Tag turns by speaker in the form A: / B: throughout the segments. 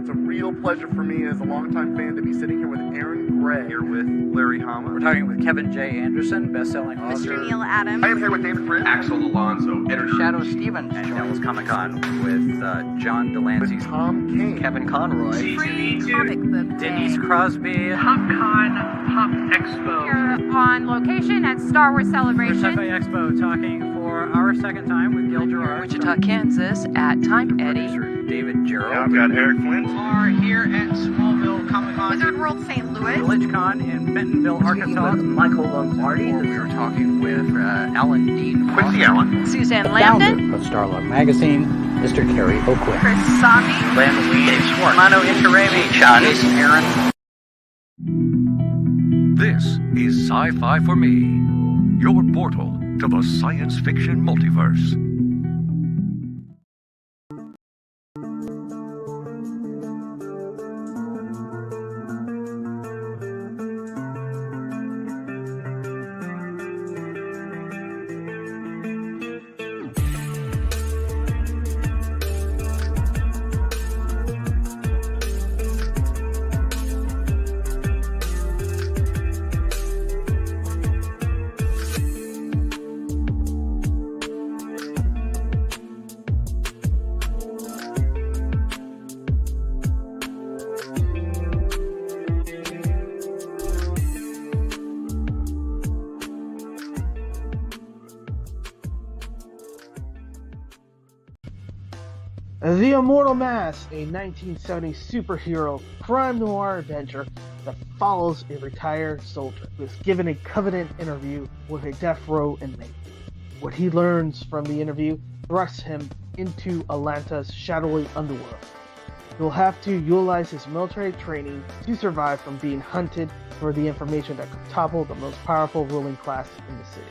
A: It's a real pleasure for me as a longtime fan to be sitting here with Aaron Gray.
B: Here with Larry Hama.
C: We're talking with Kevin J. Anderson, best-selling author.
D: Mr. Neil Adams.
A: I am here with David Fritz.
B: Axel Alonso, editor.
C: Shadow Stevens. And Devil's Comic-Con with John Delancey.
A: With Tom King.
C: Kevin Conroy.
D: Free comic book day.
C: Denise Crosby.
E: PopCon Pop Expo.
D: Here on location at Star Wars Celebration.
C: Sci-Fi Expo, talking for our second time with Gil Gerard.
F: Wichita, Kansas at Time Eddie.
C: Producer David Gerald.
B: I've got Eric Flint.
C: Are here at Smallville Comic-Con.
D: Wizard World St. Louis.
C: VillageCon in Bentonville, Arkansas.
F: Michael Lombardi.
C: We were talking with Alan Dean.
B: Quincy Allen.
D: Suzanne Landon.
G: Founder of Starlog Magazine, Mr. Kerry Oakwell.
D: Chris Sami.
C: Len Weed. Dave Schwartz. Mano Interremi. John Aaron.
H: This is Sci-Fi for Me, your portal to the science fiction multiverse.
I: The Immortal Mask, a 1970s superhero crime noir adventure that follows a retired soldier who is given a covenant interview with a death row inmate. What he learns from the interview thrusts him into Atlanta's shadowy underworld. He'll have to utilize his military training to survive from being hunted for the information that could topple the most powerful ruling class in the city.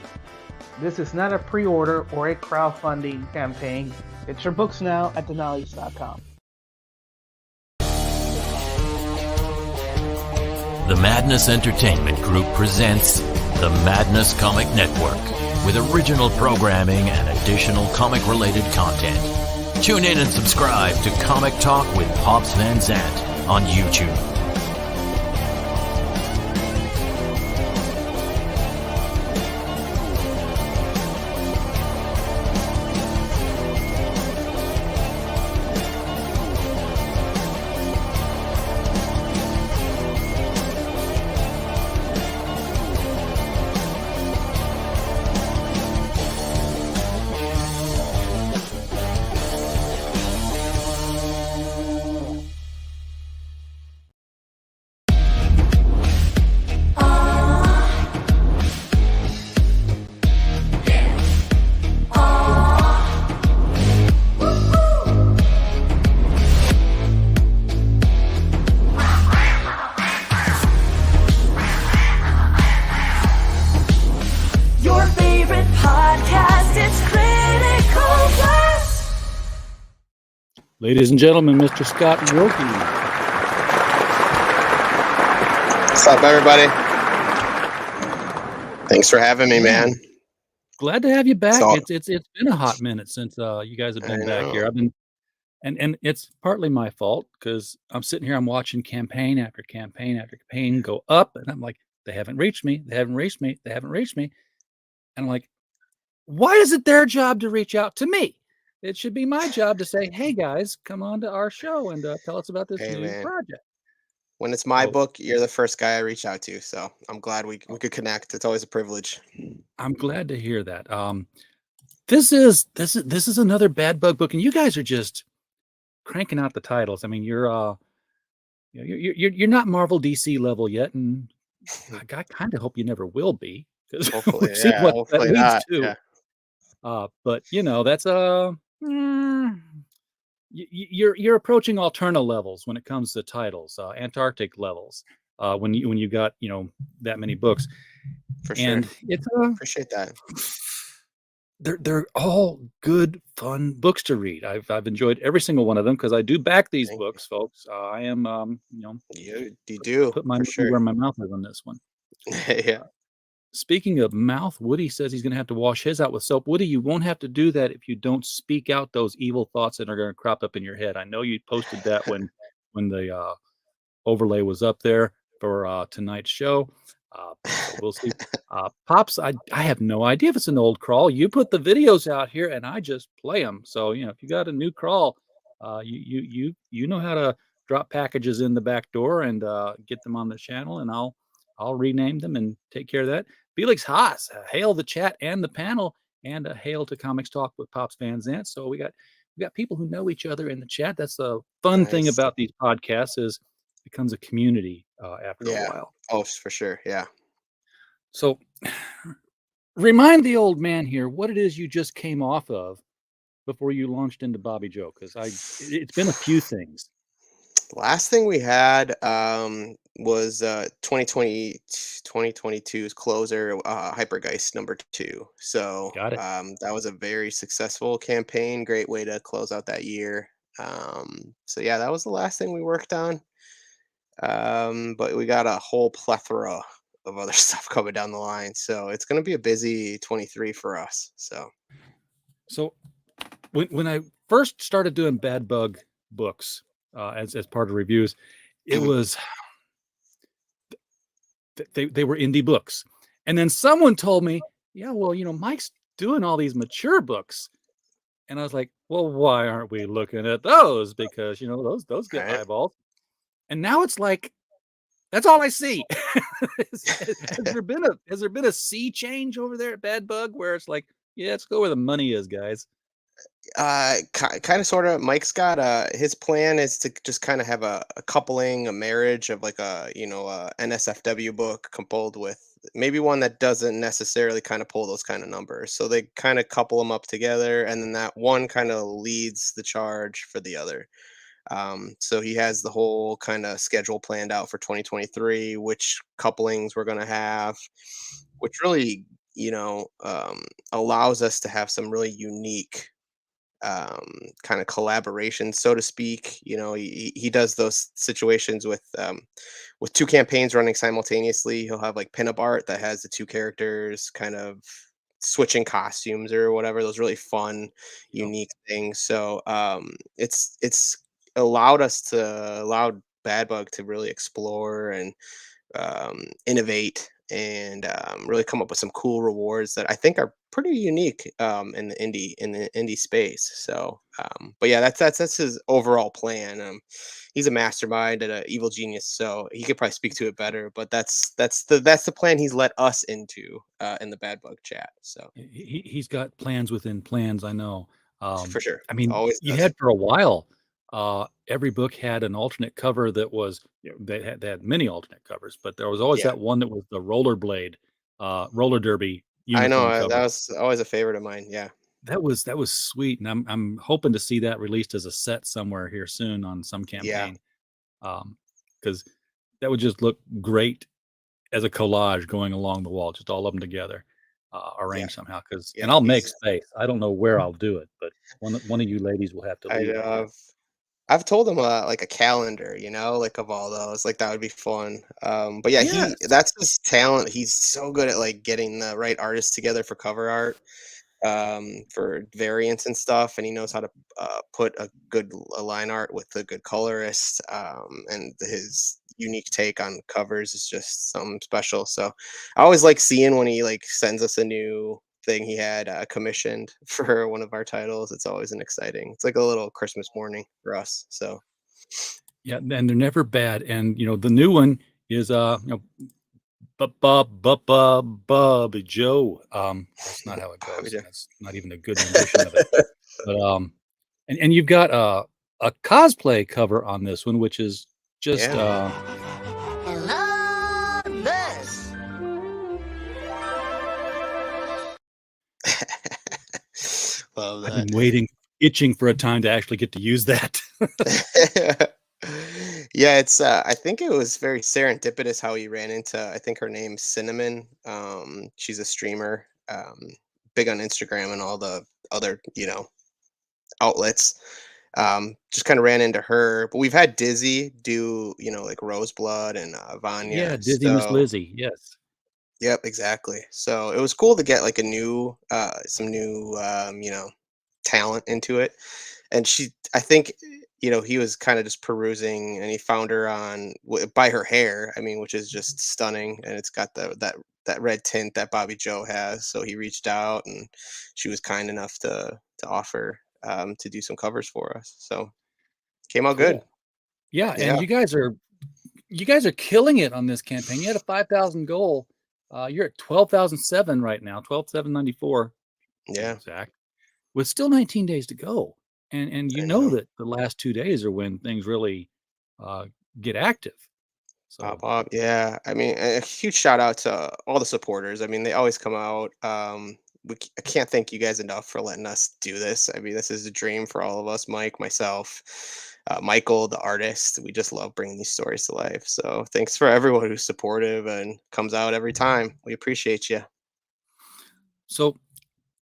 I: This is not a pre-order or a crowdfunding campaign. Get your books now at denali's.com.
J: The Madness Entertainment Group presents the Madness Comic Network with original programming and additional comic-related content. Tune in and subscribe to Comic Talk with Pops Van Zant on YouTube.
G: Ladies and gentlemen, Mr. Scott Wilke.
K: What's up, everybody? Thanks for having me, man.
G: Glad to have you back.
K: So,
G: It's been a hot minute since you guys have been back here. I've been, and it's partly my fault because I'm sitting here, I'm watching campaign after campaign after campaign go up, and I'm like, they haven't reached me, they haven't reached me, they haven't reached me, and I'm like, why is it their job to reach out to me? It should be my job to say, hey guys, come on to our show and tell us about this new project.
K: When it's my book, you're the first guy I reach out to. So I'm glad we could connect. It's always a privilege.
G: I'm glad to hear that. This is another Bad Bug book, and you guys are just cranking out the titles. I mean, you're not Marvel DC level yet, and I kind of hope you never will be, because
K: hopefully, hopefully not. Yeah.
G: But that's you're approaching Alterna levels when it comes to titles, Antarctic levels, when you got that many books.
K: For sure.
G: And it's
K: appreciate that.
G: They're all good, fun books to read. I've enjoyed every single one of them because I do back these books, folks. I am
K: you do
G: put my money where my mouth is on this one.
K: Yeah.
G: Speaking of mouth, Woody says he's going to have to wash his out with soap. Woody, you won't have to do that if you don't speak out those evil thoughts that are going to crop up in your head. I know you posted that when when the overlay was up there for tonight's show. So we'll see. Pops, I have no idea if it's an old crawl. You put the videos out here, and I just play them. So if you got a new crawl, you know how to drop packages in the back door and get them on the channel, and I'll rename them and take care of that. Felix Haas, hail the chat and the panel, and hail to Comics Talk with Pops Van Zant. So we got people who know each other in the chat. That's the fun thing about these podcasts is it becomes a community after a while.
K: Oh, for sure. Yeah.
G: So remind the old man here what it is you just came off of before you launched into Bobby Joe, because it's been a few things.
K: Last thing we had was 2022's closer, Hypergeist #2. So
G: Got it.
K: that was a very successful campaign. Great way to close out that year. So yeah, that was the last thing we worked on. But we got a whole plethora of other stuff coming down the line. So it's going to be a busy 23 for us. So
G: when I first started doing Bad Bug books as part of reviews, it was they were indie books, and then someone told me, yeah, well, Mike's doing all these mature books, and I was like, well, why aren't we looking at those? Because those get eyeballs, and now it's like that's all I see. has there been a sea change over there at Bad Bug where it's like, yeah, let's go where the money is, guys?
K: Kind of sort of. Mike's got his plan is to just kind of have a coupling, a marriage of like a NSFW book coupled with maybe one that doesn't necessarily kind of pull those kind of numbers. So they kind of couple them up together, and then that one kind of leads the charge for the other. So he has the whole kind of schedule planned out for 2023, which couplings we're going to have, which really, allows us to have some really unique kind of collaboration, so to speak. He does those situations with two campaigns running simultaneously. He'll have like pinup art that has the two characters kind of switching costumes or whatever, those really fun, unique things. So it's allowed Bad Bug to really explore and innovate and really come up with some cool rewards that I think are pretty unique in the indie space. So, but yeah, that's his overall plan. He's a mastermind and an evil genius, so he could probably speak to it better. But that's the plan he's let us into in the Bad Bug chat. So
G: he's got plans within plans. I know.
K: for sure.
G: I mean,
K: Always
G: you
K: does.
G: had for a while. Every book had an alternate cover that was they had many alternate covers, but there was always that one that was the rollerblade, roller derby
K: I know
G: uniform cover.
K: that was always a favorite of mine. Yeah,
G: that was sweet, and I'm hoping to see that released as a set somewhere here soon on some campaign, because that would just look great as a collage going along the wall, just all of them together, arranged somehow. And I'll make space. I don't know where I'll do it, but one of you ladies will have to lead.
K: I've told him like a calendar, like of all those, like that would be fun. But yeah, that's his talent. He's so good at like getting the right artists together for cover art, for variants and stuff, and he knows how to put a good line art with a good colorist, and his unique take on covers is just something special. So I always like seeing when he like sends us a new thing he had commissioned for one of our titles. It's always it's like a little Christmas morning for us. So
G: yeah, and they're never bad. And the new one is Bobby Joe. That's not how it goes. That's not even a good rendition of it. But and you've got a cosplay cover on this one, which is just
K: love that.
G: I've been itching for a time to actually get to use that.
K: Yeah, it's I think it was very serendipitous how he ran into, I think her name's Cinnamon. She's a streamer, big on Instagram and all the other, outlets. Just kind of ran into her, but we've had Dizzy do, like Roseblood and Vanya.
G: Yeah, Dizzy Miss Lizzie. Yes.
K: Yep, exactly. So it was cool to get like some new talent into it. And I think he was kind of just perusing, and he found her on by her hair. I mean, which is just stunning, and it's got that red tint that Bobby Joe has. So he reached out, and she was kind enough to offer to do some covers for us. So came out good.
G: Cool. Yeah, and
K: Yeah.
G: you guys are killing it on this campaign. You had a 5,000 goal. You're at 12,007 right now, 12,794
K: Yeah.
G: exact, with still 19 days to go. And you
K: I
G: know
K: know.
G: that the last 2 days are when things really get active.
K: Pop
G: So
K: up. Yeah. I mean, a huge shout out to all the supporters. I mean, they always come out. I can't thank you guys enough for letting us do this. I mean, this is a dream for all of us, Mike, myself, Michael, the artist. We just love bringing these stories to life. So thanks for everyone who's supportive and comes out every time. We appreciate you.
G: so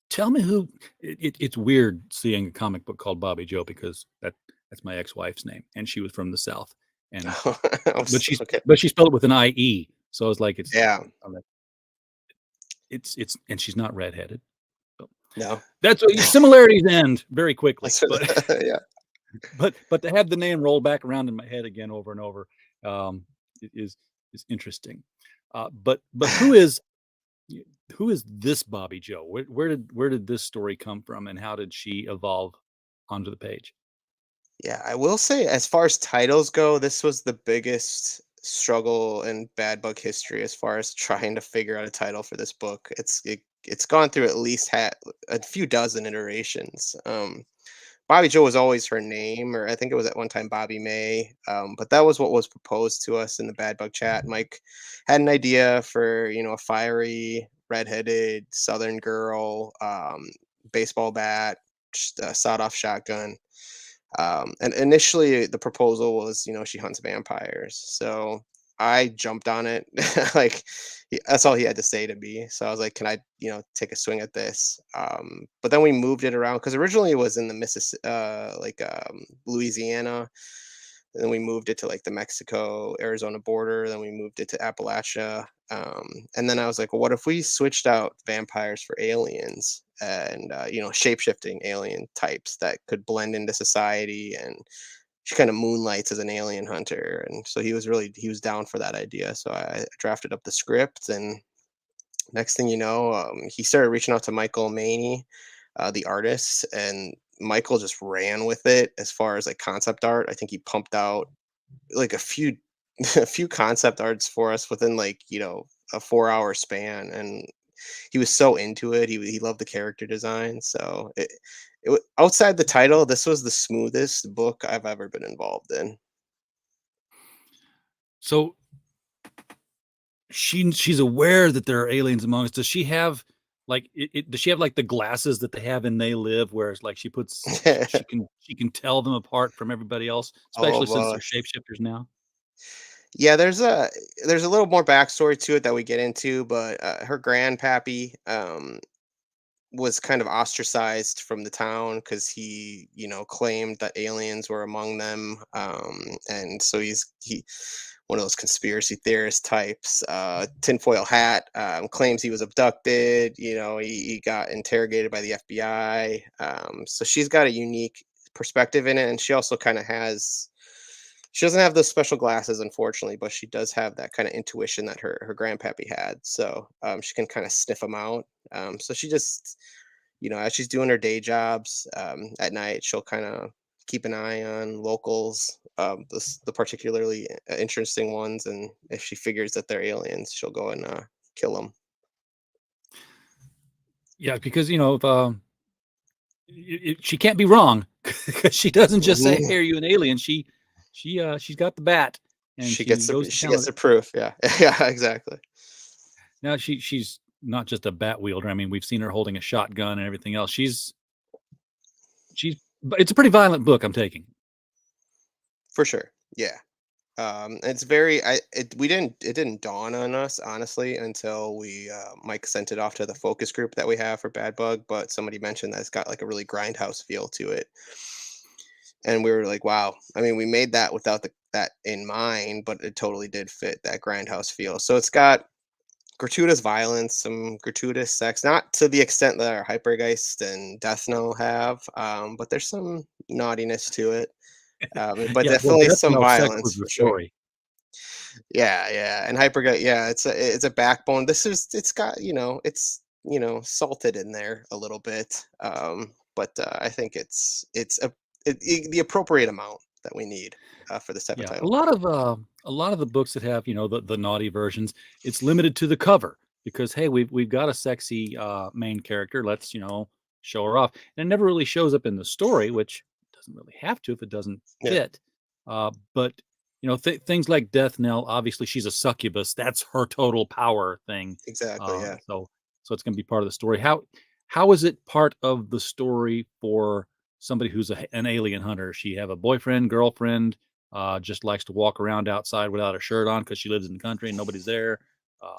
G: tell me who it's weird seeing a comic book called Bobby Joe because that's my ex-wife's name and she was from the South. And
K: Okay.
G: but she spelled it with an IE. So it's like
K: Yeah.
G: I'm like, it's and she's not redheaded. So
K: No.
G: that's similarities end very quickly.
K: Yeah.
G: But to have the name roll back around in my head again over and over is interesting. But who is this Bobby Joe? Where did this story come from, and how did she evolve onto the page?
K: Yeah, I will say, as far as titles go, this was the biggest struggle in Bad Bug history as far as trying to figure out a title for this book. It's gone through at least a few dozen iterations. Bobby Joe was always her name, or I think it was at one time Bobby May. But that was what was proposed to us in the Bad Bug chat. Mike had an idea for a fiery, redheaded Southern girl, baseball bat, sawed-off shotgun. And initially the proposal was, she hunts vampires. So I jumped on it. Like that's all he had to say to me. So I was like, can I, take a swing at this? But then we moved it around because originally it was in the Louisiana. And then we moved it to like the Mexico, Arizona border. Then we moved it to Appalachia. And then I was like, well, what if we switched out vampires for aliens and, shape shifting alien types that could blend into society? And she kind of moonlights as an alien hunter. And so he was down for that idea. So I drafted up the script, and next thing you know, he started reaching out to Michael Maney, the artist, and Michael just ran with it as far as like concept art. I think he pumped out like a few a few concept arts for us within like a 4-hour span, and he was so into it. He loved the character design. So outside the title, this was the smoothest book I've ever been involved in.
G: So she's aware that there are aliens among us. Does she have like does she have like the glasses that they have in They Live, where it's like she can tell them apart from everybody else,
K: Oh
G: especially since
K: boy.
G: they're shapeshifters now?
K: Yeah, there's a little more backstory to it that we get into, but her grandpappy was kind of ostracized from the town because he, claimed that aliens were among them, and so he one of those conspiracy theorist types, tinfoil hat, claims he was abducted. He got interrogated by the FBI. So she's got a unique perspective in it, and she also kind of has. She doesn't have those special glasses, unfortunately, but she does have that kind of intuition that her grandpappy had. So she can kind of sniff them out. So she just, as she's doing her day jobs at night, she'll kind of keep an eye on locals, the particularly interesting ones, and if she figures that they're aliens, she'll go and kill them.
G: Yeah, because if, she can't be wrong because she doesn't just say, "Hey, are you an alien?" She's got the bat, and
K: She gets the proof. Yeah, yeah, exactly.
G: Now she's not just a bat wielder. I mean, we've seen her holding a shotgun and everything else. But it's a pretty violent book I'm taking.
K: For sure. Yeah. It's it didn't dawn on us honestly until Mike sent it off to the focus group that we have for Bad Bug, but somebody mentioned that it's got like a really grindhouse feel to it. And we were like, wow. I mean, we made that without that in mind, but it totally did fit that grindhouse feel. So it's got gratuitous violence, some gratuitous sex, not to the extent that our Hypergeist and Death Knell have, but there's some naughtiness to it. But
G: Yeah, well,
K: definitely
G: death,
K: some
G: no sex was
K: violence
G: the
K: for sure.
G: story.
K: Yeah, and Hypergut, yeah, it's a backbone. It's got salted in there a little bit, but I think the appropriate amount that we need for this type of
G: Yeah,
K: title.
G: a lot of the books that have, the naughty versions, it's limited to the cover because hey, we've got a sexy main character. Let's, show her off. And it never really shows up in the story, which doesn't really have to if it doesn't
K: Yeah,
G: fit. But things like Death Knell, obviously she's a succubus. That's her total power thing.
K: exactly. Yeah.
G: So it's going to be part of the story. How is it part of the story for somebody who's an alien hunter? She have a boyfriend, girlfriend, just likes to walk around outside without a shirt on because she lives in the country and nobody's there. Uh,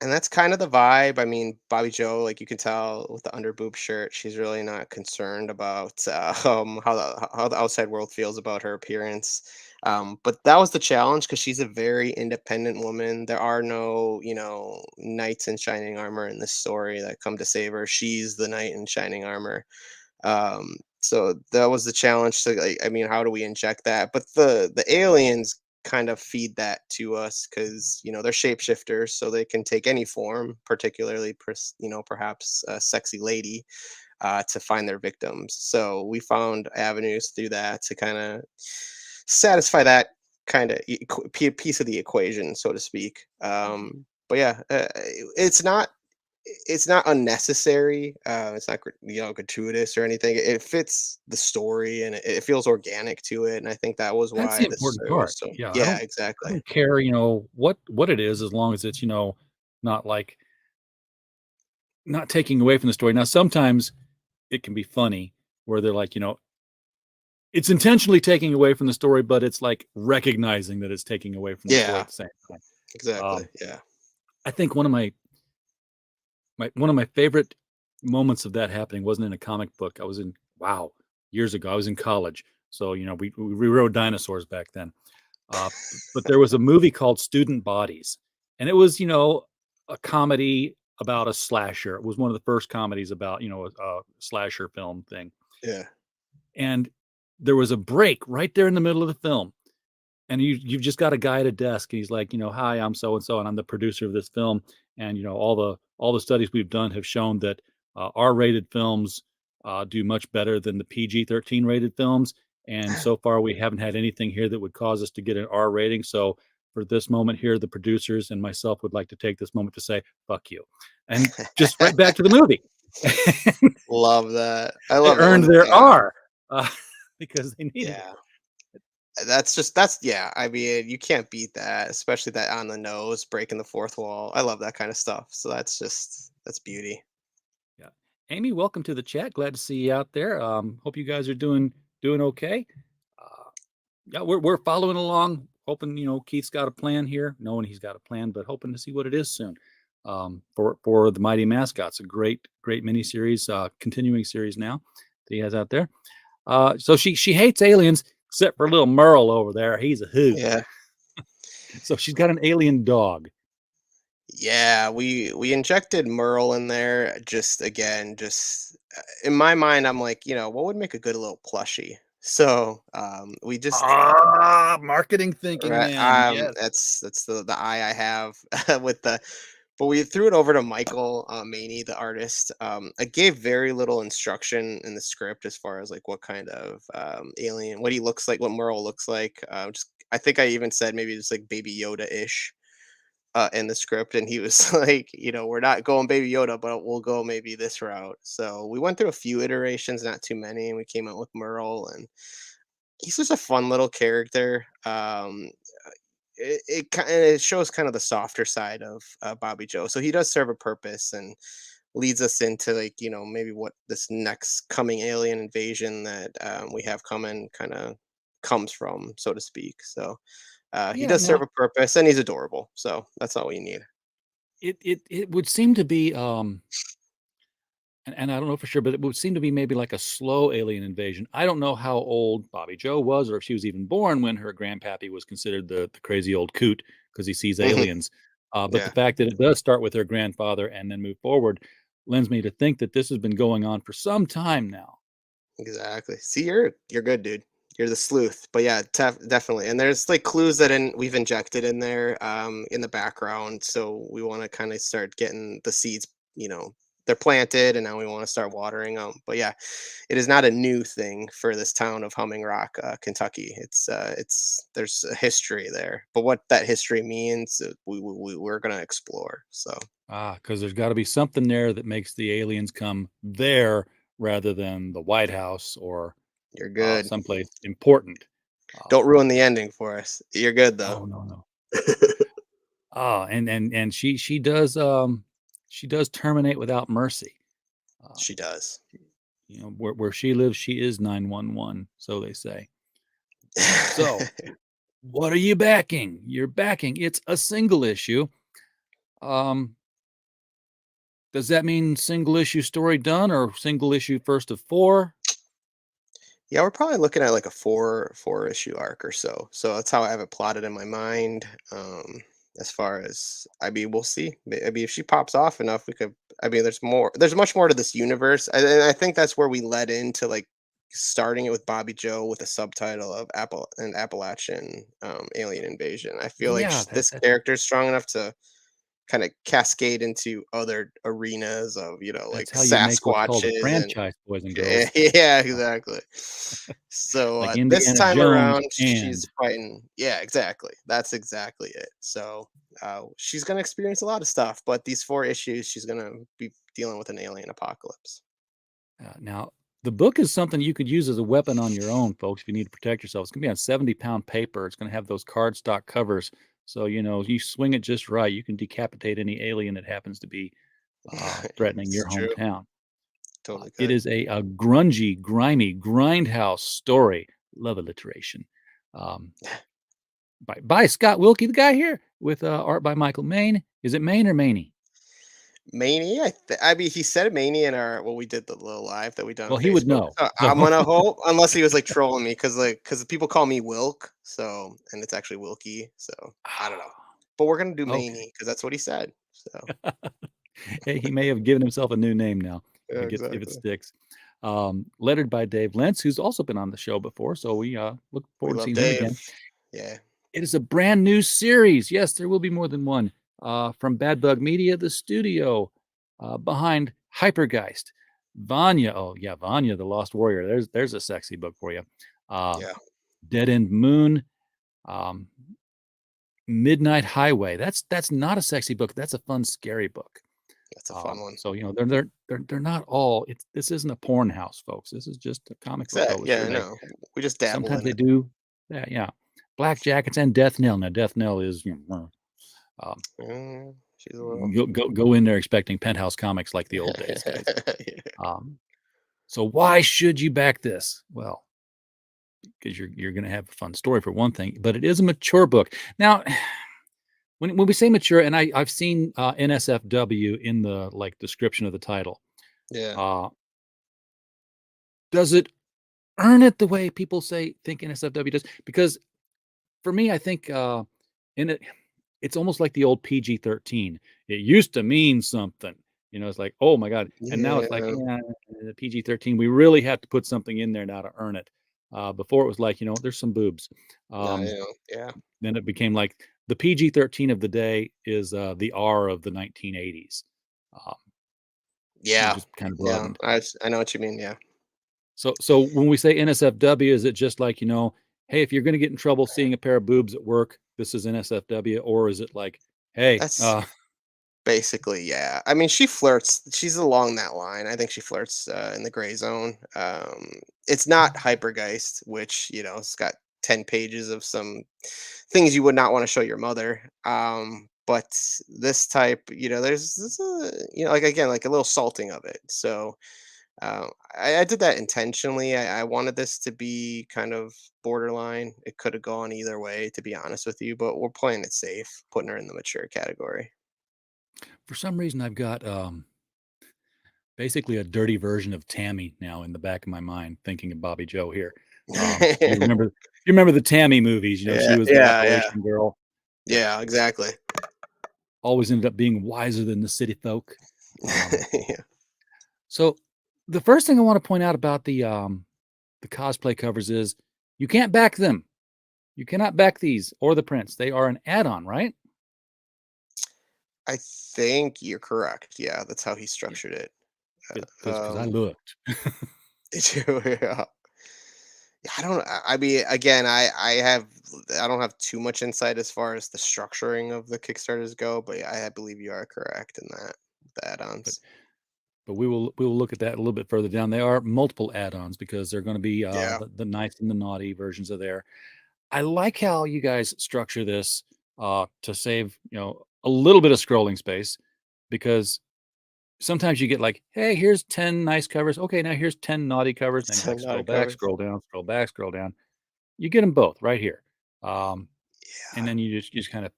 K: And that's kind of the vibe. I mean, Bobby Joe, like you can tell with the underboob shirt, she's really not concerned about how the outside world feels about her appearance. But that was the challenge because she's a very independent woman. There are no, knights in shining armor in this story that come to save her. She's the knight in shining armor. So that was the challenge to, like, I mean, how do we inject that? But the aliens kind of feed that to us because they're shapeshifters, so they can take any form, particularly perhaps a sexy lady, to find their victims. So we found avenues through that to kind of satisfy that kind of piece of the equation, so to speak. But yeah, it's not unnecessary. It's not gratuitous or anything. It fits the story and it feels organic to it. And I think that was
G: that's the
K: why this
G: important
K: it was
G: part.
K: so.
G: Yeah,
K: Yeah,
G: I
K: exactly.
G: don't care, what it is, as long as it's, not like not taking away from the story. Now, sometimes it can be funny where they're like, it's intentionally taking away from the story, but it's like recognizing that it's taking away from the story
K: Yeah,
G: at the same time.
K: exactly.
G: Um,
K: Yeah.
G: I think one of my favorite moments of that happening wasn't in a comic book. I was in wow years ago. I was in college, so we rode dinosaurs back then. Uh, but there was a movie called Student Bodies, and it was a comedy about a slasher. It was one of the first comedies about a slasher film thing,
K: Yeah.
G: and there was a break right there in the middle of the film, and you've just got a guy at a desk, and he's like, hi, I'm so and so, and I'm the producer of this film, and all the studies we've done have shown that R-rated films do much better than the PG-13 rated films, and so far we haven't had anything here that would cause us to get an R rating. So for this moment here, the producers and myself would like to take this moment to say fuck you, and just right back to the movie.
K: Love that. I
G: They
K: love it
G: earned
K: when
G: their
K: yeah,
G: R because they needed it.
K: yeah. Yeah. I mean, you can't beat that, especially that on the nose, breaking the fourth wall. I love that kind of stuff. So that's beauty.
G: Yeah. Amy, welcome to the chat. Glad to see you out there. Hope you guys are doing okay. Uh, yeah, we're following along, hoping Keith's got a plan here, knowing he's got a plan, but hoping to see what it is soon. For the Mighty Mascots, a great miniseries, continuing series now that he has out there. So she hates aliens except for little Merle over there. He's a hoot.
K: Yeah.
G: So she's got an alien dog.
K: Yeah, we injected Merle in there just again, just in my mind, I'm like, what would make a good little plushie? So we just
G: Marketing thinking,
K: right,
G: man. Yes.
K: that's the eye I have with the but we threw it over to Michael Maney, the artist. I gave very little instruction in the script as far as like what kind of alien, what he looks like, what Merle looks like. Just I think I even said maybe it's like Baby Yoda ish in the script, and he was like, we're not going Baby Yoda, but we'll go maybe this route. So we went through a few iterations, not too many, and we came out with Merle, and he's just a fun little character. It shows kind of the softer side of Bobby Joe, so he does serve a purpose and leads us into like maybe what this next coming alien invasion that we have coming kind of comes from, so to speak. So he
G: Yeah.
K: does serve
G: Now
K: a purpose, and he's adorable. So that's all we need.
G: it would seem to be and I don't know for sure, but it would seem to be maybe like a slow alien invasion. I don't know how old Bobby Joe was, or if she was even born when her grandpappy was considered the crazy old coot because he sees
K: Mhm.
G: aliens. But the
K: Yeah,
G: fact that it does start with her grandfather and then move forward lends me to think that this has been going on for some time now.
K: exactly. See, you're good, dude. You're the sleuth, but yeah, definitely. And there's like clues that we've injected in there in the background, so we want to kind of start getting the seeds. You know, they're planted, and now we want to start watering them. But yeah, it is not a new thing for this town of Humming Rock, Kentucky. It's there's a history there, but what that history means, we're gonna explore. So
G: Because there's got to be something there that makes the aliens come there rather than the White House or
K: you're good.
G: someplace important.
K: Don't ruin the ending for us. You're good though.
G: Oh no. And she does terminate without mercy.
K: She does.
G: You know, where she lives, she is 911, so they say. So, what are you backing? You're backing. It's a single issue. Does that mean single issue story done or single issue first of 4?
K: Yeah, we're probably looking at like a four issue arc or so. So that's how I have it plotted in my mind. As far as we'll see. Maybe if she pops off enough, we could. I mean, There's much more to this universe. And I think that's where we led into like starting it with Bobby Joe with a subtitle of Appalachian alien invasion. I feel like
G: Yeah,
K: this character is strong enough to kind of cascade into other arenas of like
G: that's how you make what's called a
K: Sasquatches and
G: franchise, boys and girls.
K: yeah, exactly. So
G: Like
K: this
G: Indiana
K: time
G: Jones
K: around,
G: and
K: she's fighting. Yeah, exactly. That's exactly it. So she's gonna experience a lot of stuff, but these 4 issues, she's gonna be dealing with an alien apocalypse.
G: now the book is something you could use as a weapon on your own, folks, if you need to protect yourself. It's going to be on 70-pound paper. It's going to have those cardstock covers. So, you swing it just right. You can decapitate any alien that happens to be threatening your
K: It's true.
G: hometown.
K: Totally
G: It
K: could.
G: is a grungy, grimy, grindhouse story. Love alliteration. By Scott Wilke, the guy here, with art by Michael Maine. Is it Maine or Maney?
K: Maney, I mean, he said Maney in we did the little live that we done
G: Well,
K: on
G: he would
K: Facebook.
G: know.
K: So
G: So-
K: I'm gonna hope, unless he was like trolling me, because people call me Wilk, so and it's actually Wilkie, so I don't know. But we're gonna do
G: Okay.
K: Maney because that's what he said. So
G: Hey, he may have given himself a new name now.
K: yeah,
G: If it
K: exactly.
G: sticks. Lettered by Dave Lentz, who's also been on the show before, so we look
K: We
G: forward to
K: love
G: seeing him
K: Dave.
G: again.
K: Yeah.
G: It is a brand new series. Yes, there will be more than one. From Bad Bug Media, the studio behind Hypergeist. Vanya. Oh yeah, Vanya, the Lost Warrior. There's a sexy book for you.
K: Yeah.
G: Dead End Moon. Midnight Highway. That's not a sexy book. That's a fun, scary book.
K: That's a fun one.
G: So they're not all. This isn't a porn house, folks. This is just a comic book.
K: Exactly. Yeah, I
G: illustrator.
K: know. We just dabble
G: Sometimes
K: in
G: they
K: it.
G: do. Yeah. Black Jackets and Death Knell. Now, Death Knell is
K: She's a little.
G: go in there expecting Penthouse Comics like the old days, guys.
K: Yeah.
G: So why should you back this? Well, because you're going to have a fun story for one thing, but it is a mature book. Now, when we say mature, and I've seen NSFW in the description of the title.
K: Yeah.
G: Does it earn it the way people think NSFW does? Because for me, I think it's almost like the old PG-13. It used to mean something. It's like, oh my God. And now it's like,
K: Yeah.
G: The PG-13, we really have to put something in there now to earn it. Before it was like, there's some boobs.
K: Yeah.
G: Then it became like the PG-13 of the day is the R of the 1980s.
K: Yeah.
G: Just kind of
K: Yeah.
G: broadened.
K: I know what you mean. Yeah.
G: So when we say NSFW, is it just like, hey, if you're going to get in trouble seeing a pair of boobs at work, this is NSFW? Or is it like, hey,
K: That's basically, yeah. I mean, she flirts. She's along that line. I think she flirts in the gray zone. It's not Hypergeist, which, it's got 10 pages of some things you would not want to show your mother. But this type, there's again, like a little salting of it. So I did that intentionally. I wanted this to be kind of borderline. It could have gone either way, to be honest with you, but we're playing it safe, putting her in the mature category.
G: For some reason, I've got basically a dirty version of Tammy now in the back of my mind, thinking of Bobby Joe here. You remember the Tammy movies? She was the Appalachian girl.
K: Yeah, exactly.
G: Always ended up being wiser than the city folk.
K: Yeah.
G: So the first thing I want to point out about the cosplay covers is You can't back them. You cannot back these or the prints. They are an add-on, right?
K: I think you're correct. Yeah, that's how he
G: Yeah.
K: structured it.
G: Because I looked.
K: Yeah. I don't. I mean, again, I don't have too much insight as far as the structuring of the Kickstarters go, but I believe you are correct in that the
G: But
K: add-ons.
G: but we will look at that a little bit further down. There are multiple add-ons because they're going to be
K: Yeah.
G: the nice and the naughty versions of there. I like how you guys structure this to save a little bit of scrolling space because sometimes you get like, hey, here's 10 nice covers. Okay, now here's 10 naughty covers. Then you like
K: Ten
G: scroll
K: not
G: back,
K: covers.
G: scroll down, scroll back, scroll down. You get them both right here. And
K: Yeah.
G: then you just kind of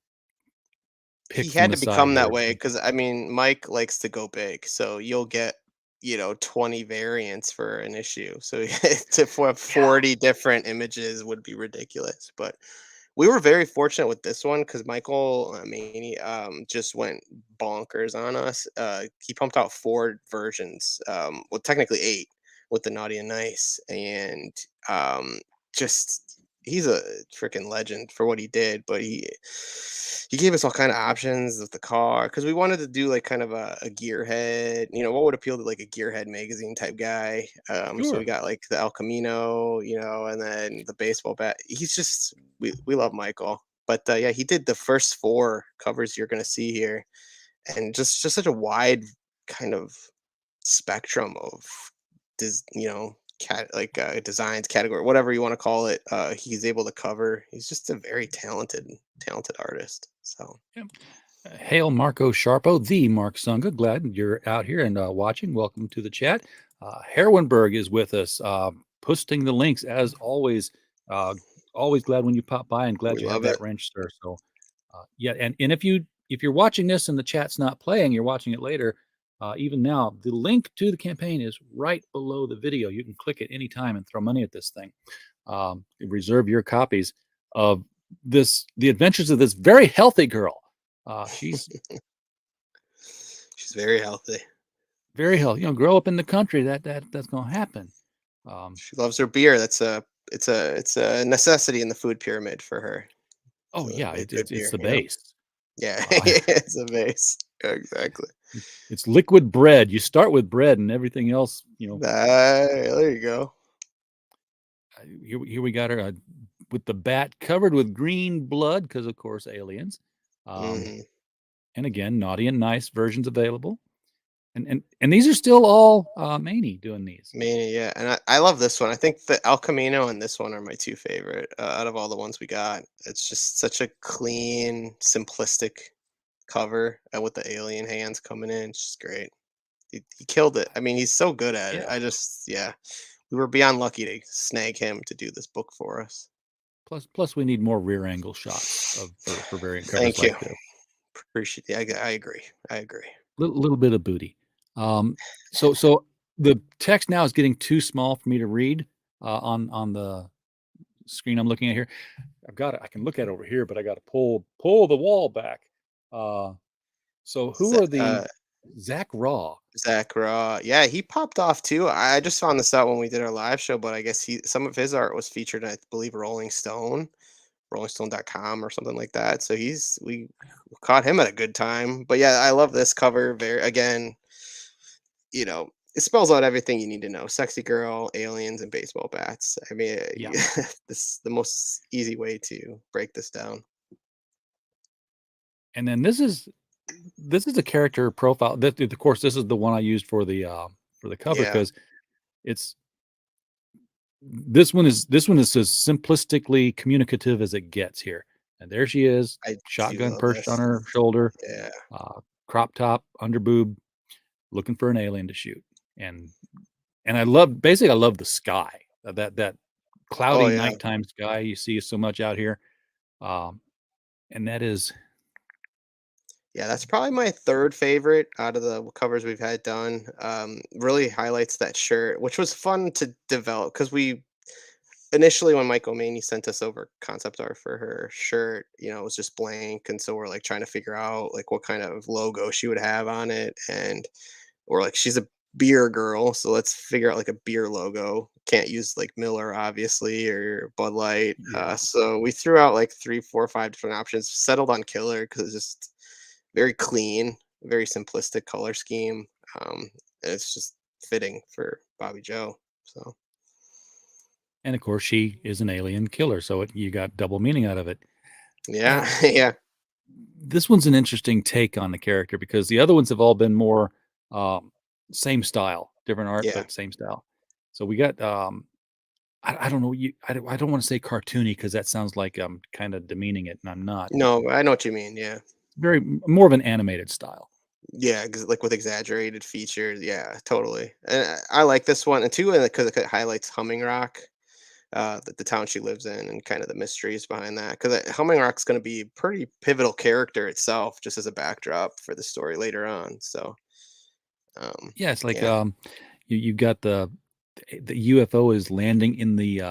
K: He
G: pick from
K: had
G: the
K: to
G: side
K: become that
G: here.
K: way because I mean, Mike likes to go big, so you'll get 20 variants for an issue. So for 40 different images would be ridiculous. But we were very fortunate with this one because Michael Maney just went bonkers on us. He pumped out 4 versions, well, technically 8 with the Naughty and Nice, and just he's a freaking legend for what he did. But he gave us all kind of options with the car because we wanted to do like kind of a gearhead, what would appeal to like a gearhead magazine type guy. So we
G: Sure.
K: got like the El Camino, and then the baseball bat. He's just we love Michael, but yeah, he did the first 4 covers you're gonna see here, and just such a wide kind of spectrum of designs, category, whatever you want to call it. He's able to cover. He's just a very talented artist. So
G: Yep. Hail Marco Sharpo, the Mark Sunga. Glad you're out here and watching. Welcome to the chat. Herwinberg is with us, posting the links as always. Always glad when you pop by and glad
K: we
G: you have
K: love it.
G: that wrench, sir. So, yeah, and if you're watching this and the chat's not playing, you're watching it later. Even now, the link to the campaign is right below the video. You can click it anytime and throw money at this thing. Reserve your copies of the adventures of this very healthy girl. She's
K: She's very healthy.
G: very healthy. Grow up in the country. That's gonna happen.
K: She loves her beer. It's a necessity in the food pyramid for her.
G: Oh
K: So
G: yeah,
K: a good
G: it's
K: beer,
G: the base.
K: Yeah,
G: Uh,
K: it's a base. Exactly.
G: it's liquid bread. You start with bread, and everything else.
K: There you go.
G: Here we got her with the bat covered with green blood because, of course, aliens.
K: Mhm.
G: And again, naughty and nice versions available. And these are still all Maney doing these.
K: Mania, yeah, and I love this one. I think the El Camino and this one are my 2 favorite out of all the ones we got. It's just such a clean, simplistic cover, with the alien hands coming in. It's just great. He killed it. I mean, he's so good at it.
G: Yeah.
K: Yeah, we were beyond lucky to snag him to do this book for us.
G: Plus, we need more rear angle shots for variant covers
K: Thank you.
G: like this.
K: Appreciate. Yeah, I agree. I agree.
G: Little bit of booty. So the text now is getting too small for me to read on the screen I'm looking at here. I've got it. I can look at it over here, but I got to pull the wall back. So who are the Zach Raw?
K: Zach Raw. Yeah, he popped off too. I just found this out when we did our live show, but I guess some of his art was featured in, I believe, Rolling Stone, rollingstone.com or something like that. So we caught him at a good time. But yeah, I love this cover. Again, it spells out everything you need to know. Sexy girl, aliens, and baseball bats. I mean,
G: Yeah.
K: this is the most easy way to break this down.
G: And then this is a character profile. Of course, this is the one I used for the cover
K: Yeah.
G: because it's this one is as simplistically communicative as it gets here. And there she is,
K: I do
G: shotgun
K: love
G: perched
K: this.
G: on her shoulder,
K: Yeah.
G: crop top, under boob, looking for an alien to shoot. And I love the sky, that cloudy
K: Oh, yeah.
G: nighttime sky you see so much out here. And that is,
K: Yeah, that's probably my 3rd favorite out of the covers we've had done. Really highlights that shirt, which was fun to develop because we initially, when Michael Maney sent us over concept art for her shirt, it was just blank, and so we're like trying to figure out like what kind of logo she would have on it, and or like she's a beer girl, so let's figure out like a beer logo. Can't use like Miller, obviously, or Bud Light.
G: Yeah.
K: So we threw out like 3, 4, 5 different options. Settled on Killer because it's just very clean, very simplistic color scheme. And it's just fitting for Bobby Joe. So
G: And of course, she is an alien killer, so you got double meaning out of it.
K: yeah,
G: Now,
K: yeah,
G: this one's an interesting take on the character because the other ones have all been more um, same style, different art,
K: yeah.
G: but same style. So we got I don't know I don't want to say cartoony because that sounds like I'm kind of demeaning it, and I'm not.
K: No, I know what you mean. Yeah,
G: Very more of an animated style.
K: yeah, like with exaggerated features. Yeah, totally. And I like this one, and too, because it highlights Humming Rock, the town she lives in, and kind of the mysteries behind that. Because Humming Rock's going to be a pretty pivotal character itself, just as a backdrop for the story later on. So,
G: Yeah, it's like
K: yeah,
G: you got the UFO is landing in the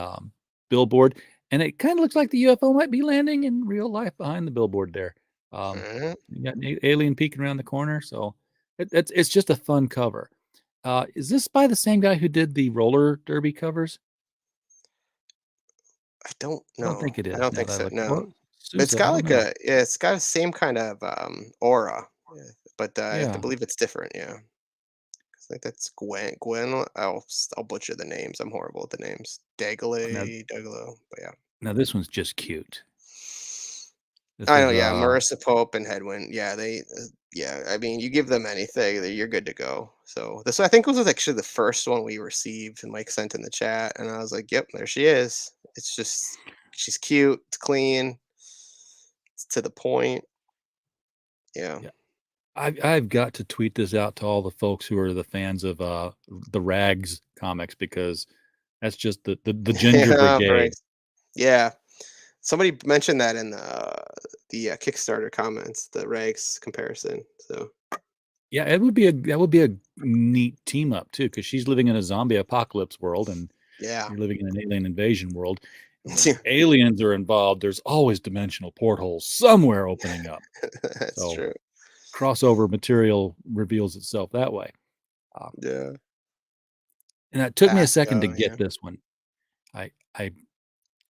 G: billboard, and it kind of looks like the UFO might be landing in real life behind the billboard there.
K: mhm.
G: You got an alien peeking around the corner, so it's just a fun cover. Is this by the same guy who did the roller derby covers?
K: I don't
G: I don't
K: know.
G: think it
K: I
G: is.
K: don't
G: Now
K: think
G: that I
K: so.
G: look,
K: No,
G: or
K: it's
G: Sousa, I
K: got
G: don't
K: like
G: know.
K: a yeah, it's got the same kind of aura, yeah, but I have to
G: Yeah.
K: believe it's different. Yeah, I think that's Gwen. Gwen. I'll butcher the names. I'm horrible with the names.
G: Now,
K: Dagalo. But yeah.
G: now this one's just cute. This
K: I know,
G: is
K: yeah, Marissa Pope and Headwind. Yeah, yeah. I mean, you give them anything, you're good to go. So this, I think, was actually the first one we received, and Mike sent in the chat, and I was like, "Yep, there she is." It's just, she's cute, it's clean, it's to the point. Yeah.
G: yeah. I've got to tweet this out to all the folks who are the fans of the Rags comics because that's just the Ginger
K: Yeah, right.
G: Brigade.
K: Yeah. Somebody mentioned that in the Kickstarter comments, the Rags comparison. So
G: Yeah, it would be that would be a neat team up too, because she's living in a zombie apocalypse world and
K: yeah,
G: you're living in an alien invasion world. And when aliens are involved, there's always dimensional portholes somewhere opening up.
K: that's
G: So
K: true.
G: crossover material reveals itself that way. Um,
K: Yeah.
G: and it took me a second to
K: Pasco, yeah.
G: get this one. I I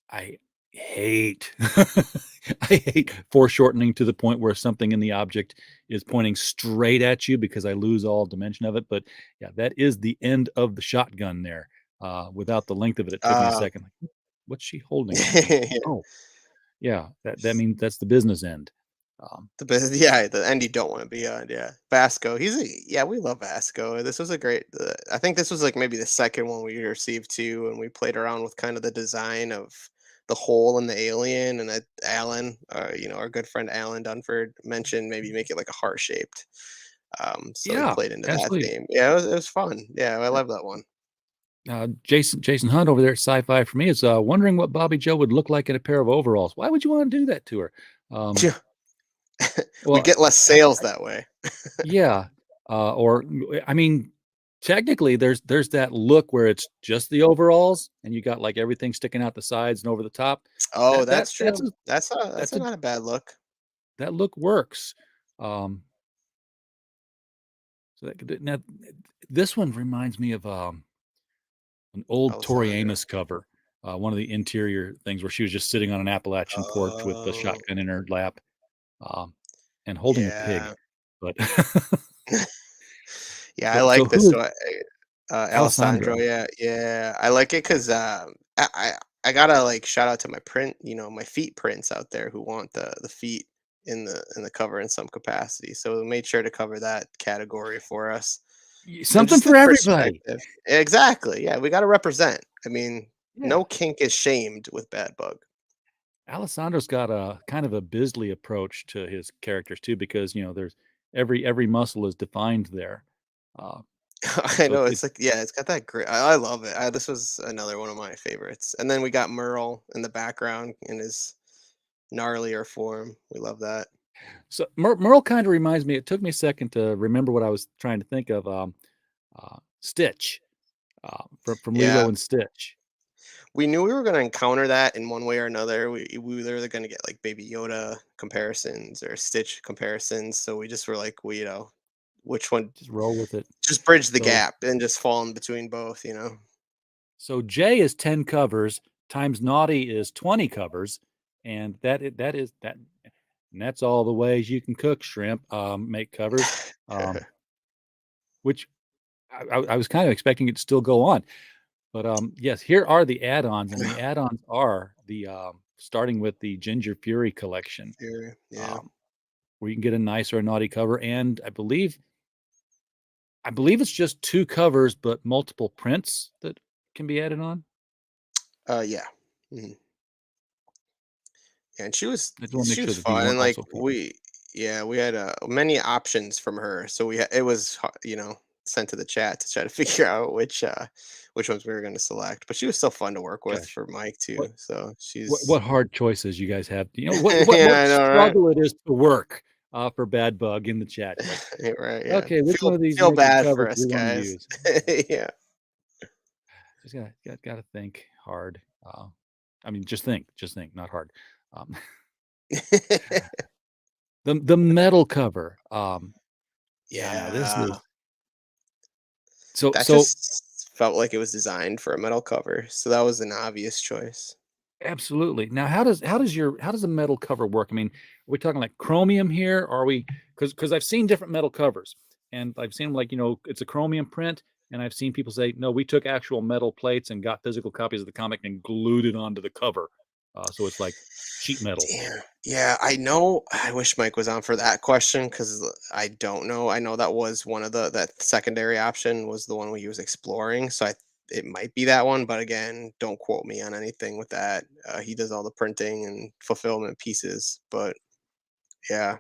G: I hate I hate foreshortening to the point where something in the object is pointing straight at you because I lose all dimension of it. But yeah, that is the end of the shotgun there. Without the length of it, it took me a
K: Uh,
G: second. Like, what's she holding there? I'm like,
K: yeah.
G: oh, yeah, that means that's the business end. Um,
K: Yeah, the end you don't want to be on. Yeah, Vasco. Yeah, we love Vasco. This was a great. I think this was like maybe the second one we received too, and we played around with kind of the design of the hole in the alien, and Alan, our good friend Alan Dunford mentioned maybe make it like a heart shaped. So we
G: yeah,
K: played into that
G: absolutely.
K: theme. Yeah, it was fun. Yeah, I love that one.
G: Jason Hunt over there at Sci-Fi for me is wondering what Bobby Joe would look like in a pair of overalls. Why would you want to do that to her? Um,
K: We
G: well,
K: get less sales that way.
G: yeah, or I mean, technically, there's that look where it's just the overalls, and you got like everything sticking out the sides and over the top.
K: Oh,
G: That that
K: that's
G: that's
K: true.
G: a
K: That's
G: that's
K: a
G: a
K: not a bad look.
G: that look works. Um, so now this one reminds me of an old Tori
K: Alessandro.
G: Amos cover. One of the interior things where she was just sitting on an Appalachian porch with the
K: Oh,
G: shotgun in her lap, um, and holding a pig.
K: yeah.
G: But
K: Yeah, I
G: so
K: like this
G: who is
K: one. Alessandro,
G: Alessandro?
K: yeah, yeah. I like it because I gotta like shout out to my my feet prints out there who want the feet in the cover in some capacity. So we made sure to cover that category for us. And
G: Something
K: just the
G: for everybody.
K: perspective. Exactly. Yeah, we gotta represent. I mean,
G: Yeah.
K: no kink is shamed with Bad Bug.
G: Alessandro's got a kind of a Bisley approach to his characters too, because there's every muscle is defined there. Uh,
K: I
G: so
K: know
G: it
K: it's like yeah, it's got that great. I love it. This was another one of my favorites. And then we got Merle in the background in his gnarlier form. We love that.
G: so Merle kind of reminds me. It took me a second to remember what I was trying to think of. Stitch from Lilo
K: Yeah,
G: and Stitch.
K: we knew we were going to encounter that in one way or another. We were either going to get like Baby Yoda comparisons or Stitch comparisons. So we just were like, which one,
G: Just roll with it.
K: just bridge the
G: So
K: gap and just fall in between both, you know.
G: so J is 10 covers times naughty is 20 covers, and that is that, and that's all the ways you can cook shrimp, make covers, which I was kind of expecting it to still go on. But yes, here are the add-ons, and the add-ons are the starting with the Ginger Fury collection,
K: Yeah.
G: where you can get a nice or a naughty cover, and I believe it's just 2 covers, but multiple prints that can be added on.
K: Yeah. Mhm. Yeah, and she was
G: I just want to make
K: she
G: sure
K: was
G: that these
K: fun, and
G: weren't
K: like
G: also covered.
K: we had many options from her, so it was sent to the chat to try to figure out which ones we were going to select. But she was still fun to work with
G: Gosh,
K: for Mike
G: what
K: too. So
G: what hard choices you guys have. You know
K: yeah,
G: what
K: I know, right?
G: struggle it is to work for Bad Bug in the chat. You're like,
K: Yeah, right, yeah.
G: okay, which one of these
K: Feel
G: naked
K: bad
G: covers
K: for
G: do
K: us
G: we want to
K: guys.
G: use?
K: Yeah.
G: Just gotta think hard. I mean, just think, not hard. Um, the metal cover. Yeah, no, this
K: Yeah.
G: is so
K: That
G: so
K: just felt like it was designed for a metal cover, so that was an obvious choice.
G: absolutely. Now, how does a metal cover work? I mean, are we talking like chromium here? Or are we because I've seen different metal covers, and I've seen like it's a chromium print, and I've seen people say no, we took actual metal plates and got physical copies of the comic and glued it onto the cover, so it's like sheet metal.
K: Damn. Yeah, I know. I wish Mike was on for that question because I don't know. I know that was one of that secondary option was the one he was exploring. So it might be that one, but again, don't quote me on anything with that. He does all the printing and fulfillment pieces, but yeah.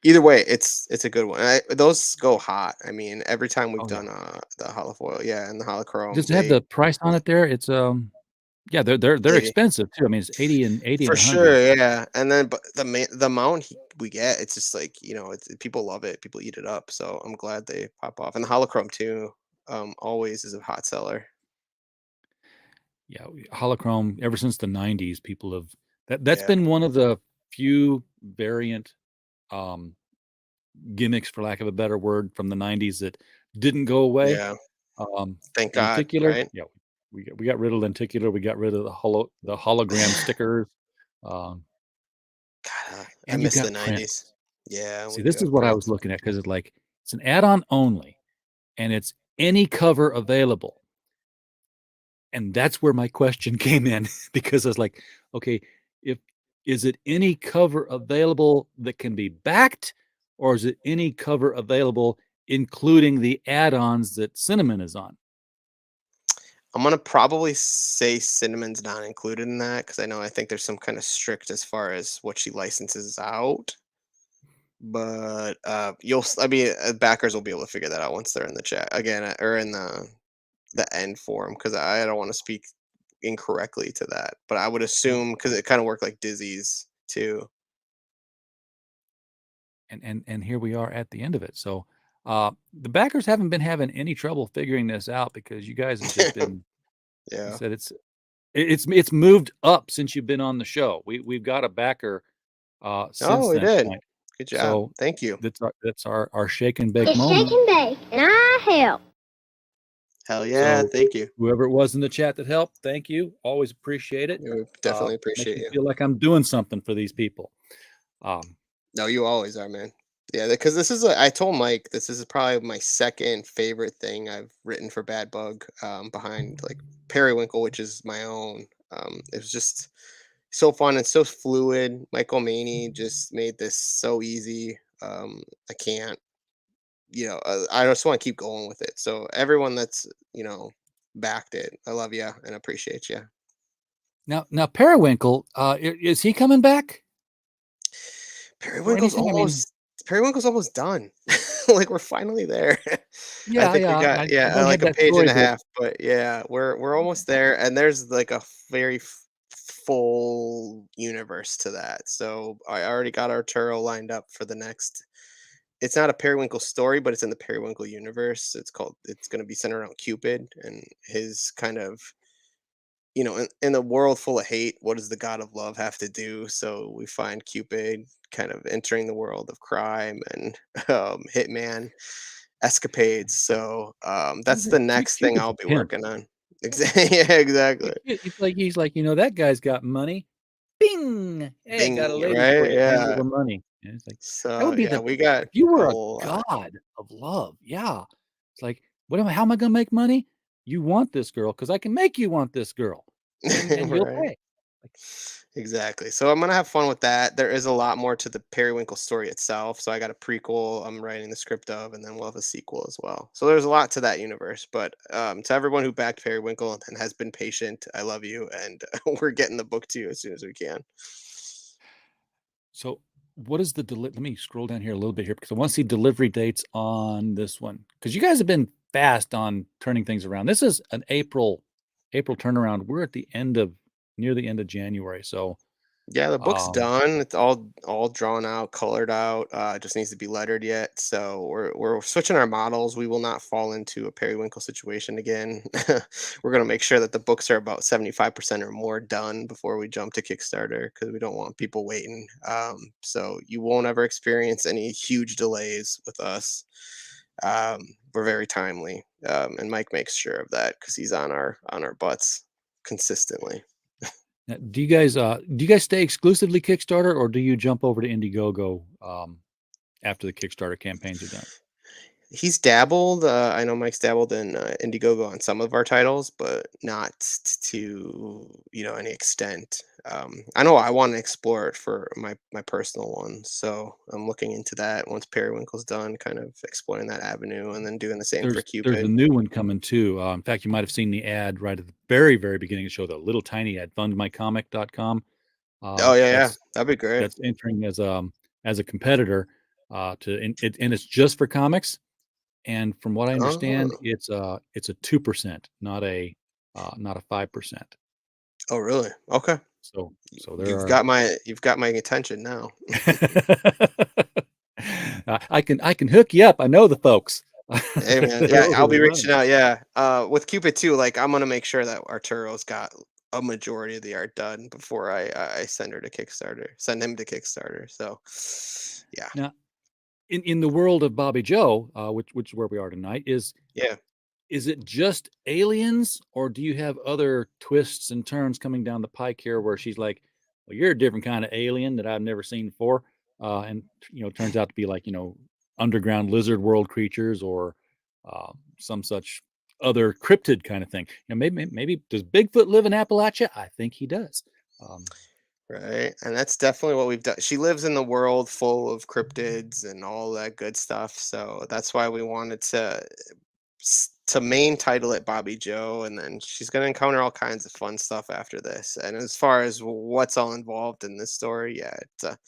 K: Either way, it's a good one. Those go hot. I mean, every time we've
G: Oh yeah.
K: done the holofoil, yeah, and the holochrome,
G: Does it have the price on it there? It's yeah, they're
K: 80.
G: expensive too. I mean, it's 80
K: For
G: and 100.
K: sure, yeah, and then but the amount we get, it's just like people love it, people eat it up. So I'm glad they pop off, and the holochrome too. Always is a hot seller.
G: Yeah, holochrome ever since the 90s, people have that's
K: Yeah,
G: been one of the few variant um gimmicks, for lack of a better word, from the 90s that didn't go away.
K: yeah.
G: Um,
K: Thank God,
G: lenticular,
K: right?
G: yeah, we got rid of lenticular. We got rid of the hologram stickers, um,
K: God, I
G: and you've
K: miss the
G: got
K: '90s.
G: prints.
K: Yeah,
G: See,
K: we do
G: this is
K: have
G: what I was
K: prints.
G: looking at because it's an add-on only, and it's any cover available. And that's where my question came in because I was like, okay, if is it any cover available that can be backed, or is it any cover available including the add-ons that Cinnamon is on?
K: I'm gonna probably say Cinnamon's not included in that because I think there's some kind of strict as far as what she licenses out. But I mean, backers will be able to figure that out once they're in the chat again, or in the end form, because I don't want to speak incorrectly to that. But I would
G: Yep.
K: assume because it kind of worked like Dizzy's too.
G: And here we are at the end of it. So the backers haven't been having any trouble figuring this out because you guys have just been. You
K: Yeah.
G: said it's moved up since you've been on the show. We've got a backer
K: Oh,
G: since
K: we
G: that
K: did.
G: point.
K: Good job.
G: So
K: Thank you.
G: that's our shake and bake
L: It's shake
G: moment.
L: and bake, and I help.
K: Hell yeah.
G: So
K: Thank you.
G: whoever it was in the chat that helped, thank you. Always appreciate it.
K: We definitely
G: Makes
K: appreciate
G: me
K: you.
G: feel like I'm doing something for these people. Um,
K: No, you always are, man. Yeah, because I told Mike this is probably my second favorite thing I've written for Bad Bug, behind like Periwinkle, which is my own. It was just so fun and so fluid. Michael Maney just made this so easy. I can't, I just want to keep going with it. So everyone that's backed it, I love you and appreciate you.
G: now Periwinkle, is he coming back or
K: Periwinkle's
G: anything? I mean,
K: almost Periwinkle's almost done. Like we're finally there. I
G: yeah,
K: think we
G: yeah.
K: got
G: I don't
K: like
G: have
K: a
G: that
K: page and a
G: storybook.
K: half, but yeah, we're almost there, and there's like a very full universe to that. So I already got Arturo lined up for the next. It's not a Periwinkle story, but it's in the Periwinkle universe. It's going to be centered around Cupid and his kind of in a world full of hate, what does the god of love have to do? So we find Cupid kind of entering the world of crime and hitman escapades. So that's the next thing
G: Cupid's
K: I'll
G: a
K: be
G: pimp.
K: working on. Yeah, exactly.
G: He's like, that guy's got money. Bing! Hey, I got a
K: Bing,
G: lady for
K: right?
G: you. Hand
K: Yeah.
G: over money. And it's like that
K: So
G: would be
K: yeah,
G: the
K: we got
G: if you
K: a
G: were a
K: lot.
G: god of love. Yeah, it's like, how am I going to make money? You want this girl because I can make you want this girl, and you'll
K: Right.
G: pay. Like,
K: Exactly. So I'm gonna have fun with that. There is a lot more to the Periwinkle story itself. So I got a prequel I'm writing the script of, and then we'll have a sequel as well. So there's a lot to that universe. But to everyone who backed Periwinkle and has been patient, I love you, and we're getting the book to you as soon as we can.
G: so what is the let me scroll down here a little bit here because I want to see delivery dates on this one because you guys have been fast on turning things around. This is an April turnaround. We're at the end of near the end of January, so
K: Yeah, the book's
G: um,
K: done. It's all drawn out, colored out. It just needs to be lettered yet. So we're switching our models. We will not fall into a periwinkle situation again. We're gonna make sure that the books are about 75% or more done before we jump to Kickstarter because we don't want people waiting. So you won't ever experience any huge delays with us. We're very timely, and Mike makes sure of that because he's on our butts consistently.
G: now, do you guys stay exclusively Kickstarter or do you jump over to Indiegogo after the Kickstarter campaigns are done?
K: He's dabbled. I know Mike's dabbled in Indiegogo on some of our titles, but not to any extent. I know I want to explore it for my personal ones, so I'm looking into that once Periwinkle's done, kind of exploring that avenue, and then doing the same for
G: There's a
K: Cupid.
G: new one coming too. In fact, you might have seen the ad right at the very, very beginning of the show, the little tiny ad, fundmycomic.com.
K: Oh yeah, yeah,
G: That's
K: that'd be great.
G: entering as a competitor and it's just for comics. And from what I understand,
K: Oh,
G: it's a 2%, not a 5%.
K: oh really? Okay.
G: So there are
K: You've got my attention now.
G: I can hook you up. I know the folks.
K: Hey man,
G: They're
K: yeah,
G: over
K: I'll
G: the
K: be reaching
G: run.
K: out. Yeah, with Cupid too. Like I'm gonna make sure that Arturo's got a majority of the art done before I send her to Kickstarter. Send him to Kickstarter. So, yeah,
G: Now, in the world of Bobby Joe, which is where we are tonight,
K: yeah.
G: is it just aliens, or do you have other twists and turns coming down the pike here where she's like, well, you're a different kind of alien that I've never seen before, and turns out to be like underground lizard world creatures or some such other cryptid kind of thing. Maybe does Bigfoot live in Appalachia? I think he does. Um,
K: Right, and that's definitely what we've done. She lives in the world full of cryptids and all that good stuff. So that's why we wanted to main title it Bobby Joe, and then she's gonna encounter all kinds of fun stuff after this. And as far as what's all involved in this story, yeah, it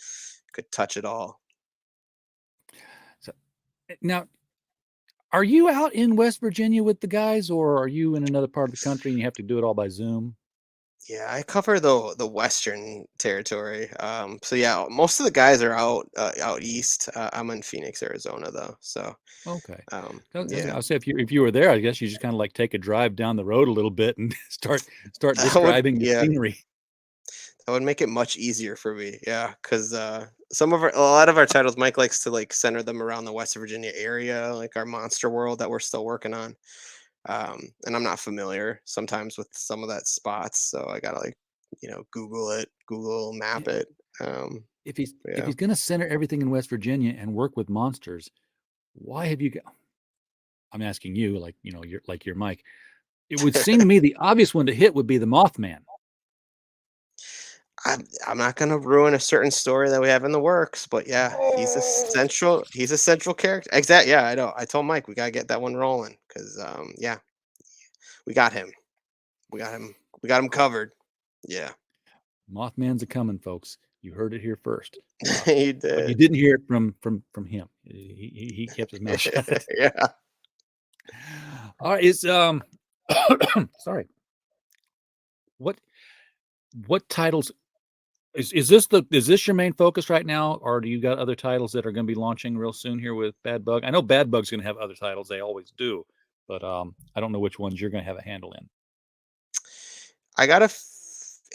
K: could touch it all.
G: so now, are you out in West Virginia with the guys, or are you in another part of the country and you have to do it all by Zoom?
K: Yeah, I cover the western territory. So yeah, most of the guys are out east. I'm in Phoenix, Arizona, though. So
G: Okay.
K: yeah,
G: I'll say if you were there, I guess you just kind of like take a drive down the road a little bit and start
K: that would
G: describing the
K: yeah
G: scenery.
K: that would make it much easier for me. Yeah, because a lot of our titles, Mike likes to like center them around the West Virginia area, like our monster world that we're still working on. And I'm not familiar sometimes with some of that spots, so I gotta like Google it, Google map it. Um,
G: If
K: yeah.
G: he's going to center everything in West Virginia and work with monsters, why have you? I'm asking you, like you're Mike. It would seem to me the obvious one to hit would be the Mothman.
K: I'm not gonna ruin a certain story that we have in the works, but yeah, he's a central character. Exactly. Yeah, I know. I told Mike we gotta get that one rolling because yeah, we got him. We got him. We got him covered. Yeah,
G: Mothman's a coming, folks. You heard it here first.
K: he
G: But you
K: did.
G: didn't hear it from him. He kept his mouth shut.
K: Yeah.
G: All right, is sorry. What titles is this your main focus right now, or do you got other titles that are going to be launching real soon here with Bad Bug? I know Bad Bug's going to have other titles; they always do, but I don't know which ones you're going to have a handle in.
K: I got a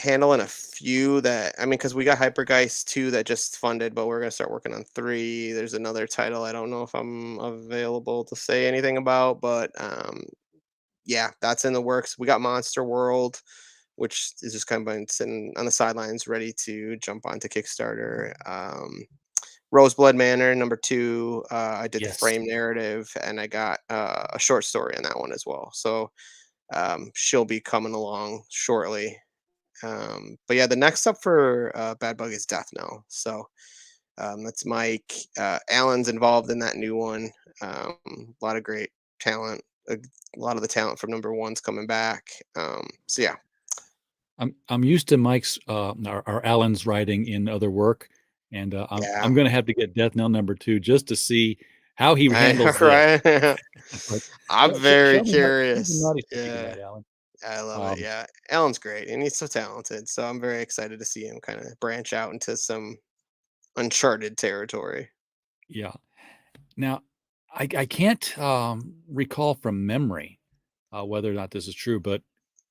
K: handle in a few that, I mean, because we got Hypergeist 2 that just funded, but we're gonna start working on 3. There's another title I don't know if I'm available to say anything about, but yeah, that's in the works. We got Monster World, which is just kind of been sitting on the sidelines, ready to jump onto Kickstarter. Roseblood Manor #2. I did the
G: Yes.
K: frame narrative, and I got a short story on that one as well. So she'll be coming along shortly. But yeah, the next up for Bad Bug is Death Knell. So that's Mike. Alan's involved in that new one. A lot of great talent. A lot of the talent from #1's coming back. So yeah,
G: I'm used to Mike's or Alan's writing in other work, and
K: yeah.
G: I'm gonna have to get Death Knell #2 just to see how he
K: I know,
G: handles this.
K: right?
G: Like,
K: I'm
G: show
K: very
G: me the
K: curious.
G: naughty side of
K: Yeah,
G: that, Alan.
K: I love it.
G: Um,
K: Yeah, Alan's great, and he's so talented. So I'm very excited to see him kind of branch out into some uncharted territory.
G: yeah. Now, I can't recall from memory whether or not this is true, but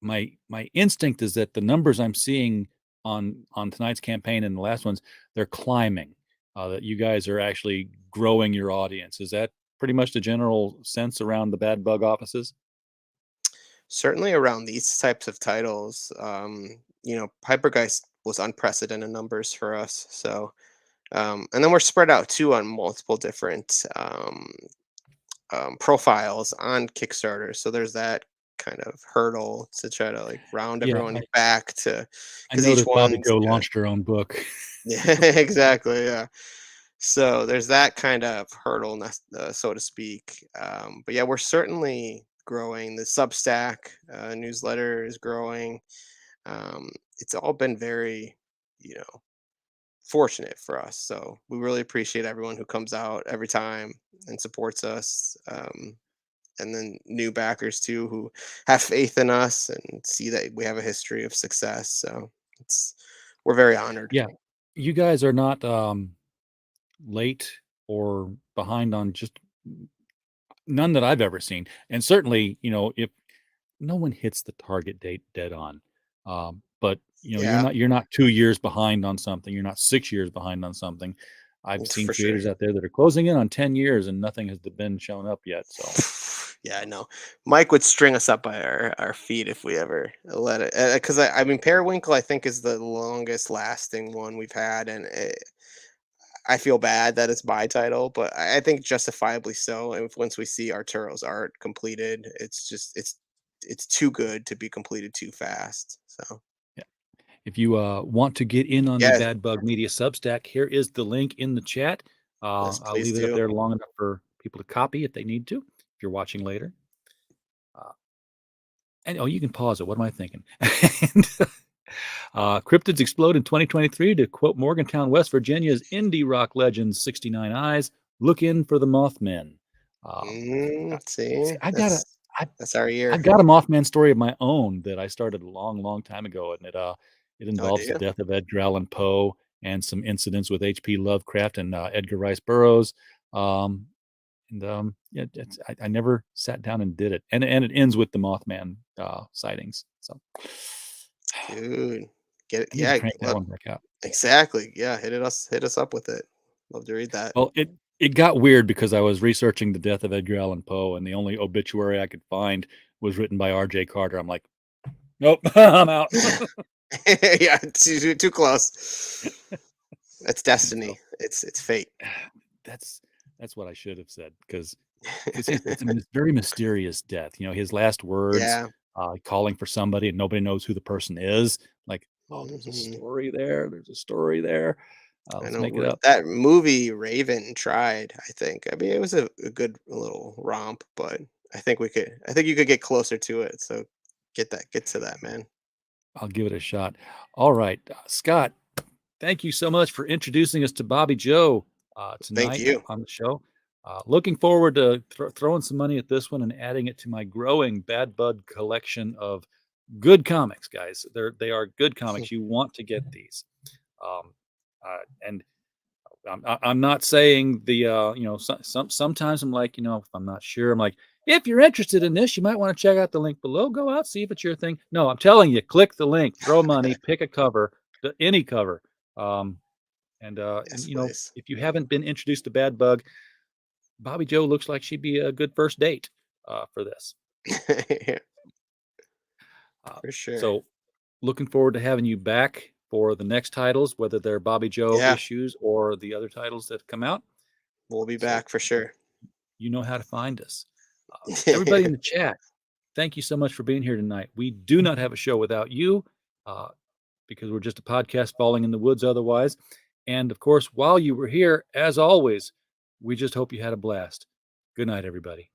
G: my instinct is that the numbers I'm seeing on tonight's campaign and the last ones, they're climbing. That you guys are actually growing your audience. Is that pretty much the general sense around the Bad Bug offices?
K: Certainly around these types of titles, Hypergeist was unprecedented numbers for us. So, and then we're spread out too on multiple different profiles on Kickstarter. So there's that kind of hurdle to try to like round
G: Yeah,
K: everyone back to,
G: I
K: because each
G: noticed Bobby
K: one's
G: Joe launched her own book.
K: yeah, exactly, yeah. So there's that kind of hurdle, so to speak. But yeah, we're certainly growing. The Substack newsletter is growing. It's all been very, you know, fortunate for us. So we really appreciate everyone who comes out every time and supports us. And then new backers too who have faith in us and see that we have a history of success. So it's we're very honored.
G: Yeah, you guys are not late or behind on just none that I've ever seen. And certainly, if no one hits the target date dead on, but you're
K: Yeah,
G: not 2 years behind on something. You're not 6 years behind on something. I've seen
K: for sure.
G: creators out there that are closing in on 10 years and nothing has been shown up yet. So
K: Yeah, I know. Mike would string us up by our feet if we ever let it. Because I mean, Periwinkle, I think, is the longest lasting one we've had, and I feel bad that it's my title, but I think justifiably so. And once we see Arturo's art completed, it's just it's too good to be completed too fast. So
G: yeah. If you want to get in on the
K: yeah,
G: Bad Bug Media Substack, here is the link in the chat.
K: yes,
G: I'll
K: please
G: leave it up
K: do.
G: there long enough for people to copy if they need to, if you're watching later. And you can pause it. What am I thinking? And, cryptids explode in 2023 to quote Morgantown, West Virginia's indie rock legend 69 Eyes. Look in for the Mothmen. See,
K: See, that's our
G: I've
K: year.
G: got a Mothman story of my own that I started a long, long time ago, and it
K: Oh, do
G: involves the
K: you?
G: death of Edgar Allan Poe and some incidents with H.P. Lovecraft and Edgar Rice Burroughs. Um, yeah, I never sat down and did it, and it ends with the Mothman sightings. So
K: Dude, get it?
G: I need to
K: Yeah,
G: crank that one back out.
K: exactly. Yeah, hit us up with it. Love to read that.
G: Well, it got weird because I was researching the death of Edgar Allan Poe, and the only obituary I could find was written by R.J. Carter. I'm like, nope, I'm out.
K: Yeah, too close. It's
G: So
K: destiny. It's fate.
G: that's what I should have said because it's a very mysterious death. His last words,
K: Yeah.
G: calling for somebody, and nobody knows who the person is. Like, oh, there's a
K: Mhm.
G: story there. There's a story there.
K: I
G: Let's
K: know
G: make it up.
K: that movie Raven tried, I think. I mean, it was a good little romp, but I think you could get closer to it. So get to that, man.
G: I'll give it a shot. All right, Scott. Thank you so much for introducing us to Bobby Joe
K: Thank
G: tonight
K: you.
G: on the show. Looking forward to throwing some money at this one and adding it to my growing Bad Bud collection of good comics, guys. They are good comics. You want to get these. Um, and I'm not saying sometimes I'm like, if I'm not sure, I'm like, If you're interested in this, you might want to check out the link below. Go out, see if it's your thing. No, I'm telling you, click the link, throw money, pick a cover, any cover. And you know, if you haven't been introduced to Bad Bug, Bobby Joe looks like she'd be a good first date for this.
K: For sure.
G: So looking forward to having you back for the next titles, whether they're Bobby Joe issues or the other titles that come out.
K: We'll be back for sure.
G: You know how to find us. Everybody in the chat, thank you so much for being here tonight. We do not have a show without you because we're just a podcast falling in the woods otherwise. And of course, while you were here, as always, we just hope you had a blast. Good night, everybody.